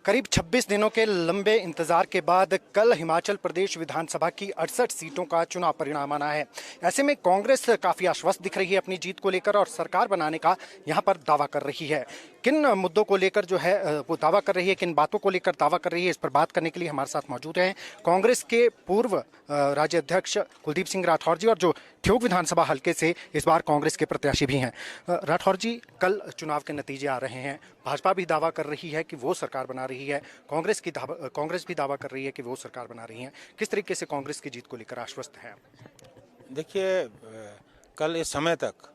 करीब 26 दिनों के लंबे इंतजार के बाद कल हिमाचल प्रदेश विधानसभा की 68 सीटों का चुनाव परिणाम आना है। ऐसे में कांग्रेस काफी आश्वस्त दिख रही है अपनी जीत को लेकर और सरकार बनाने का यहां पर दावा कर रही है। किन मुद्दों को लेकर जो है वो दावा कर रही है, किन बातों को लेकर दावा कर रही है, इस पर बात करने के लिए हमारे साथ मौजूद हैं कांग्रेस के पूर्व राज्य अध्यक्ष कुलदीप सिंह राठौर जी और जो ठियोग विधानसभा हल्के से इस बार कांग्रेस के प्रत्याशी भी हैं। राठौर जी, कल चुनाव के नतीजे आ रहे हैं, भाजपा भी दावा कर रही है कि वो सरकार बना रही है, कांग्रेस भी दावा कर रही है कि वो सरकार बना रही है। किस तरीके से कांग्रेस की जीत को लेकर आश्वस्त है? देखिए, कल इस समय तक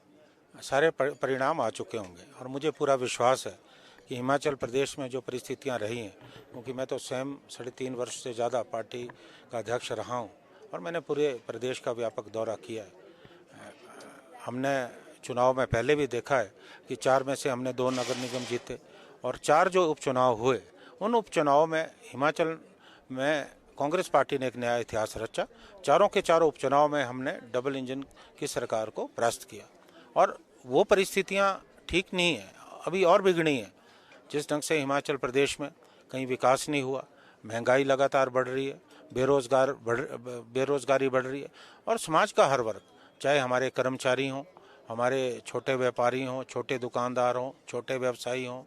सारे परिणाम आ चुके होंगे और मुझे पूरा विश्वास है कि हिमाचल प्रदेश में जो परिस्थितियां रही हैं, क्योंकि मैं तो स्वयं 3.5 वर्ष से ज़्यादा पार्टी का अध्यक्ष रहा हूं और मैंने पूरे प्रदेश का व्यापक दौरा किया है। हमने चुनाव में पहले भी देखा है कि 4 में से हमने 2 नगर निगम जीते और 4 जो उपचुनाव हुए उन उपचुनावों में हिमाचल में कांग्रेस पार्टी ने एक नया इतिहास रचा। चारों के चारों उपचुनाव में हमने डबल इंजन की सरकार को परास्त किया और वो परिस्थितियां ठीक नहीं है, अभी और बिगड़ी हैं। जिस ढंग से हिमाचल प्रदेश में कहीं विकास नहीं हुआ, महंगाई लगातार बढ़ रही है, बेरोजगारी बढ़ रही है और समाज का हर वर्ग, चाहे हमारे कर्मचारी हों, हमारे छोटे व्यापारी हों, छोटे दुकानदार हों, छोटे व्यवसायी हों,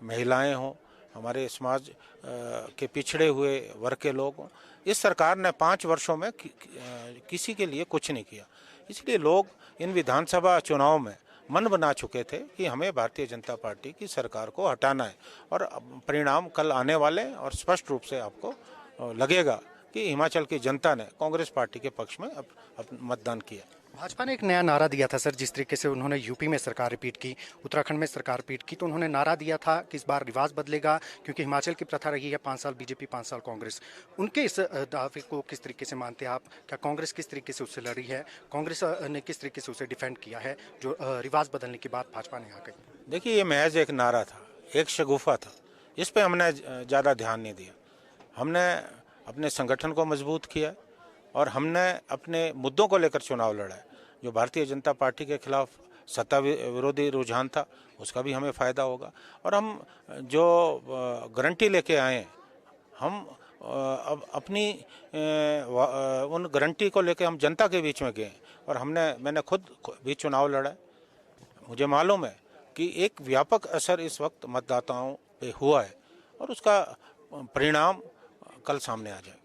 महिलाएं हों, हमारे समाज के पिछड़े हुए वर्ग के लोग हों, इस सरकार ने 5 वर्षों में किसी के लिए कुछ नहीं किया। इसलिए लोग इन विधानसभा चुनाव में मन बना चुके थे कि हमें भारतीय जनता पार्टी की सरकार को हटाना है और परिणाम कल आने वाले और स्पष्ट रूप से आपको लगेगा कि हिमाचल की जनता ने कांग्रेस पार्टी के पक्ष में मतदान किया। भाजपा ने एक नया नारा दिया था सर, जिस तरीके से उन्होंने यूपी में सरकार रिपीट की, उत्तराखंड में सरकार रिपीट की, तो उन्होंने नारा दिया था कि इस बार रिवाज बदलेगा क्योंकि हिमाचल की प्रथा रही है 5 साल बीजेपी 5 साल कांग्रेस। उनके इस दावे को किस तरीके से मानते हैं आप? क्या कांग्रेस किस तरीके से उससे लड़ी है? कांग्रेस ने किस तरीके से उसे डिफेंड किया है जो रिवाज बदलने के बाद भाजपा ने आ गई? देखिए, ये महज एक नारा था, एक शगुफा था, इस पर हमने ज़्यादा ध्यान नहीं दिया। हमने अपने संगठन को मजबूत किया और हमने अपने मुद्दों को लेकर चुनाव लड़ा है। जो भारतीय जनता पार्टी के खिलाफ सत्ता विरोधी रुझान था, उसका भी हमें फ़ायदा होगा और हम जो गारंटी लेके आए, हम अब अपनी उन गारंटी को लेके हम जनता के बीच में गए और मैंने खुद भी चुनाव लड़ा है। मुझे मालूम है कि एक व्यापक असर इस वक्त मतदाताओं पे हुआ है और उसका परिणाम कल सामने आ जाएगा।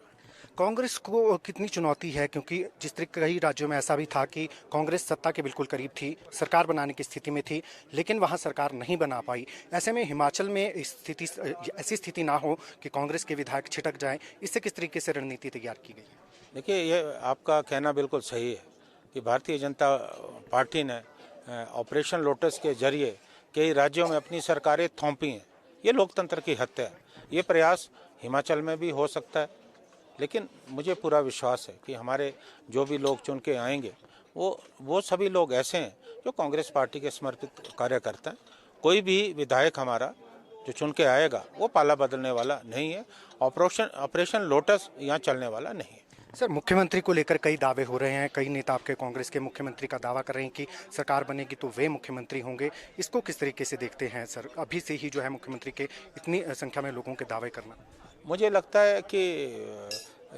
कांग्रेस को कितनी चुनौती है, क्योंकि जिस तरीके कई राज्यों में ऐसा भी था कि कांग्रेस सत्ता के बिल्कुल करीब थी, सरकार बनाने की स्थिति में थी, लेकिन वहां सरकार नहीं बना पाई। ऐसे में हिमाचल में ऐसी स्थिति ना हो कि कांग्रेस के विधायक छिटक जाएं, इससे किस तरीके से रणनीति तैयार की गई? देखिए, ये आपका कहना बिल्कुल सही है कि भारतीय जनता पार्टी ने ऑपरेशन लोटस के जरिए कई राज्यों में अपनी सरकारें थोपी हैं। ये लोकतंत्र की हत्या है। ये प्रयास हिमाचल में भी हो सकता है, लेकिन मुझे पूरा विश्वास है कि हमारे जो भी लोग चुन के आएंगे वो सभी लोग ऐसे हैं जो कांग्रेस पार्टी के समर्पित कार्यकर्ता हैं। कोई भी विधायक हमारा जो चुन के आएगा वो पाला बदलने वाला नहीं है। ऑपरेशन लोटस यहाँ चलने वाला नहीं है। सर, मुख्यमंत्री को लेकर कई दावे हो रहे हैं, कई नेता आपके कांग्रेस के मुख्यमंत्री का दावा कर रहे हैं कि सरकार बनेगी तो वे मुख्यमंत्री होंगे। इसको किस तरीके से देखते हैं सर, अभी से ही जो है मुख्यमंत्री के इतनी संख्या में लोगों के दावे करना? मुझे लगता है कि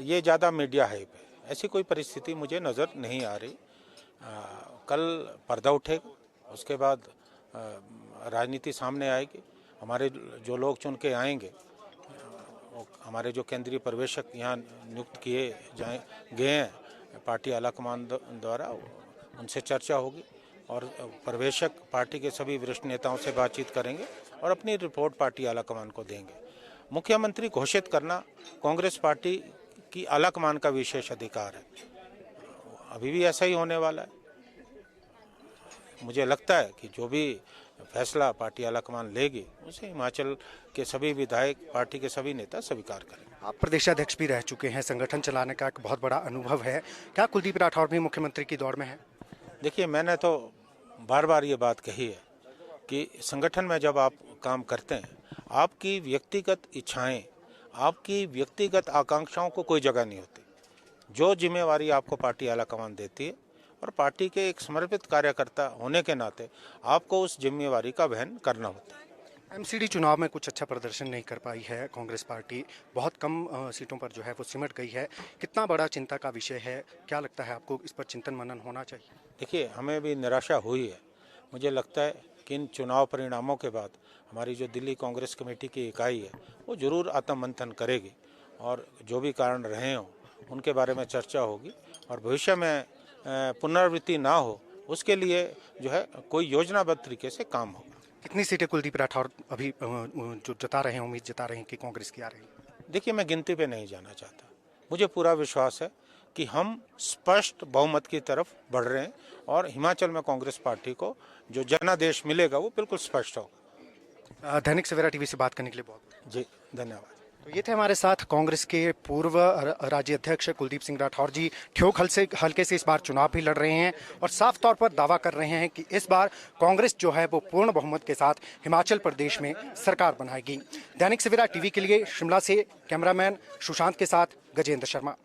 ये ज़्यादा मीडिया हाइप है, ऐसी कोई परिस्थिति मुझे नज़र नहीं आ रही। कल पर्दा उठेगा, उसके बाद राजनीति सामने आएगी। हमारे जो लोग चुन के आएंगे, हमारे जो केंद्रीय पर्यवेक्षक यहाँ नियुक्त किए गए हैं पार्टी आलाकमान द्वारा, उनसे चर्चा होगी और पर्यवेक्षक पार्टी के सभी वरिष्ठ नेताओं से बातचीत करेंगे और अपनी रिपोर्ट पार्टी आलाकमान को देंगे। मुख्यमंत्री घोषित करना कांग्रेस पार्टी की आलाकमान का विशेष अधिकार है, अभी भी ऐसा ही होने वाला है। मुझे लगता है कि जो भी फैसला पार्टी आलाकमान लेगी उसे हिमाचल के सभी विधायक, पार्टी के सभी नेता स्वीकार करेंगे। आप प्रदेशाध्यक्ष भी रह चुके हैं, संगठन चलाने का एक बहुत बड़ा अनुभव है, क्या कुलदीप राठौर भी मुख्यमंत्री की दौड़ में है? देखिए, मैंने तो बार बार ये बात कही है कि संगठन में जब आप काम करते हैं, आपकी व्यक्तिगत इच्छाएं, आपकी व्यक्तिगत आकांक्षाओं को कोई जगह नहीं होती। जो जिम्मेवारी आपको पार्टी आलाकमान देती है और पार्टी के एक समर्पित कार्यकर्ता होने के नाते आपको उस जिम्मेवारी का वहन करना होता है। एमसीडी चुनाव में कुछ अच्छा प्रदर्शन नहीं कर पाई है कांग्रेस पार्टी, बहुत कम सीटों पर जो है वो सिमट गई है। कितना बड़ा चिंता का विषय है, क्या लगता है आपको इस पर चिंतन मनन होना चाहिए? देखिए, हमें भी निराशा हुई है। मुझे लगता है कि इन चुनाव परिणामों के बाद हमारी जो दिल्ली कांग्रेस कमेटी की इकाई है वो जरूर आत्ममंथन करेगी और जो भी कारण रहे हों उनके बारे में चर्चा होगी और भविष्य में पुनरावृत्ति ना हो उसके लिए जो है कोई योजनाबद्ध तरीके से काम होगा। कितनी सीटें कुलदीप राठौर अभी जो जता रहे हैं, उम्मीद जता रहे हैं कि कांग्रेस की आ रही है? देखिए, मैं गिनती पे नहीं जाना चाहता। मुझे पूरा विश्वास है कि हम स्पष्ट बहुमत की तरफ बढ़ रहे हैं और हिमाचल में कांग्रेस पार्टी को जो जनादेश मिलेगा वो बिल्कुल स्पष्ट होगा। दैनिक सवेरा टीवी से बात करने के लिए बहुत जी, धन्यवाद। तो ये थे हमारे साथ कांग्रेस के पूर्व राज्य अध्यक्ष कुलदीप सिंह राठौर जी। ठियोग हल्के से इस बार चुनाव भी लड़ रहे हैं और साफ तौर पर दावा कर रहे हैं कि इस बार कांग्रेस जो है वो पूर्ण बहुमत के साथ हिमाचल प्रदेश में सरकार बनाएगी। दैनिक सवेरा टीवी के लिए शिमला से कैमरामैन सुशांत के साथ गजेंद्र शर्मा।